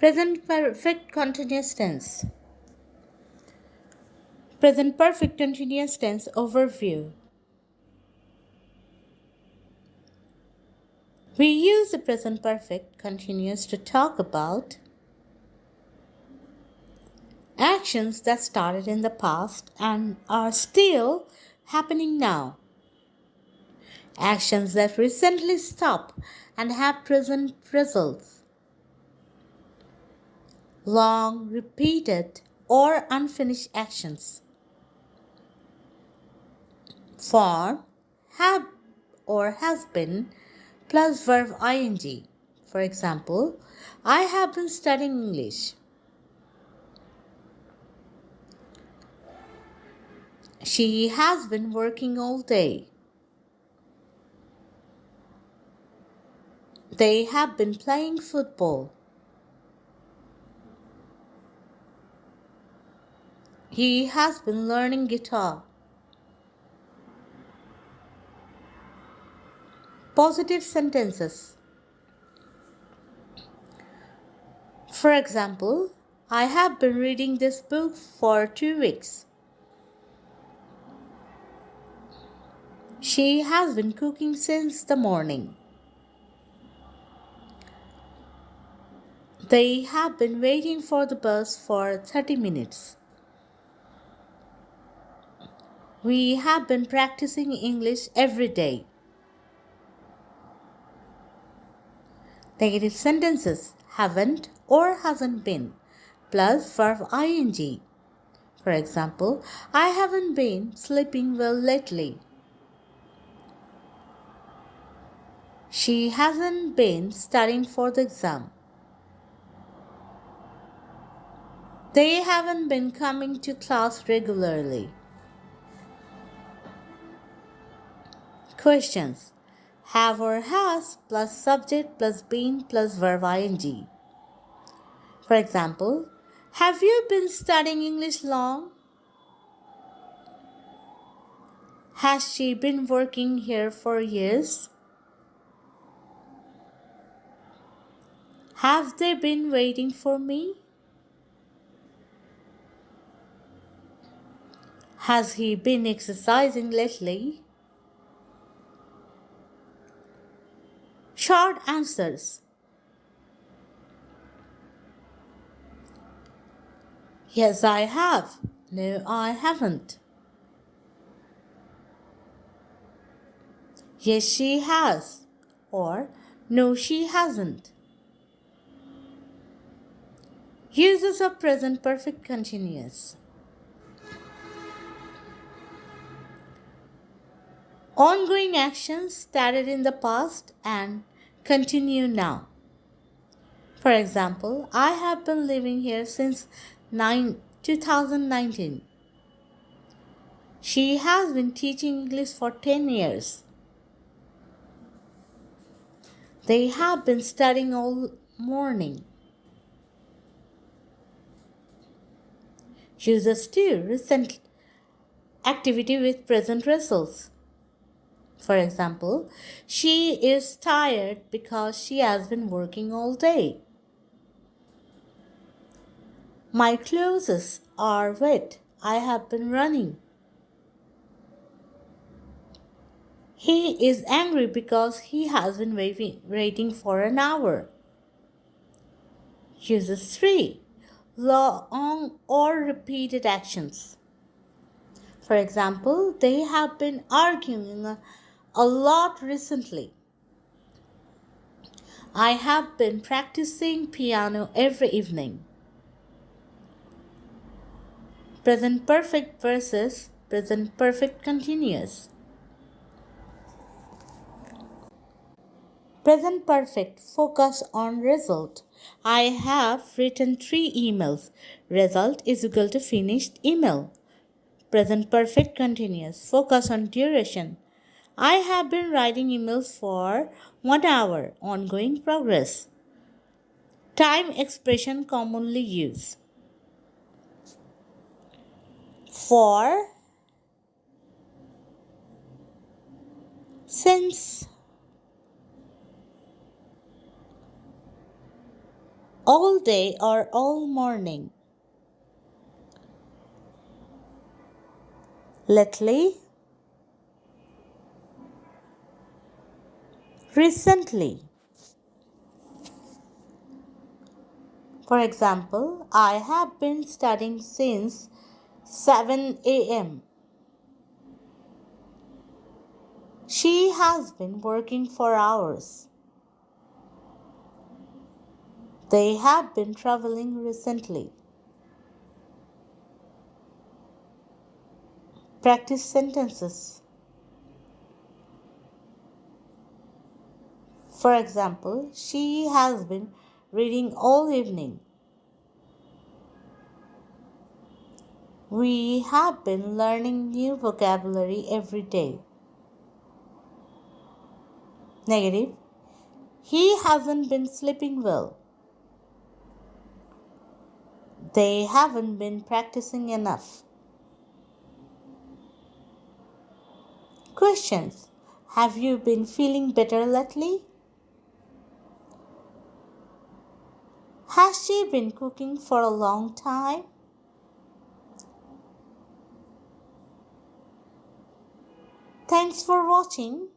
Present perfect continuous tense. Present perfect continuous tense overview. We use the present perfect continuous to talk about actions that started in the past and are still happening now. Actions that recently stopped and have present results. Long, repeated, or unfinished actions. Form have or has been plus verb ing. For example, I have been studying English. She has been working all day. They have been playing football. He has been learning guitar. Positive sentences. For example, I have been reading this book for 2 weeks. She has been cooking since the morning. They have been waiting for the bus for 30 minutes. We have been practicing English every day. Negative sentences haven't or hasn't been plus verb ing. For example, I haven't been sleeping well lately. She hasn't been studying for the exam. They haven't been coming to class regularly. Questions. Have or has plus subject plus been plus verb ing. For example, have you been studying English long? Has she been working here for years? Have they been waiting for me? Has he been exercising lately? Short answers. Yes, I have. No, I haven't. Yes, she has. Or no, she hasn't. Uses of present perfect continuous. Ongoing actions started in the past and continue now. For example, I have been living here since 2019. She has been teaching English for 10 years. They have been studying all morning. Uses to recent activity with present results. For example, she is tired because she has been working all day. My clothes are wet. I have been running. He is angry because he has been waiting for an hour. Uses 3. Long or repeated actions. For example, they have been arguing a lot recently. I have been practicing piano every evening. Present perfect versus present perfect continuous. Present perfect focus on result. I have written 3 emails. Result is equal to finished email. Present perfect continuous focus on duration. I have been writing emails for 1 hour. Ongoing progress. Time expression commonly used. For, since, all day or all morning. Lately, recently. For example, I have been studying since 7 a.m. She has been working for hours. They have been traveling recently. Practice sentences. For example, she has been reading all evening. We have been learning new vocabulary every day. Negative. He hasn't been sleeping well. They haven't been practicing enough. Questions. Have you been feeling better lately? Has she been cooking for a long time? Thanks for watching.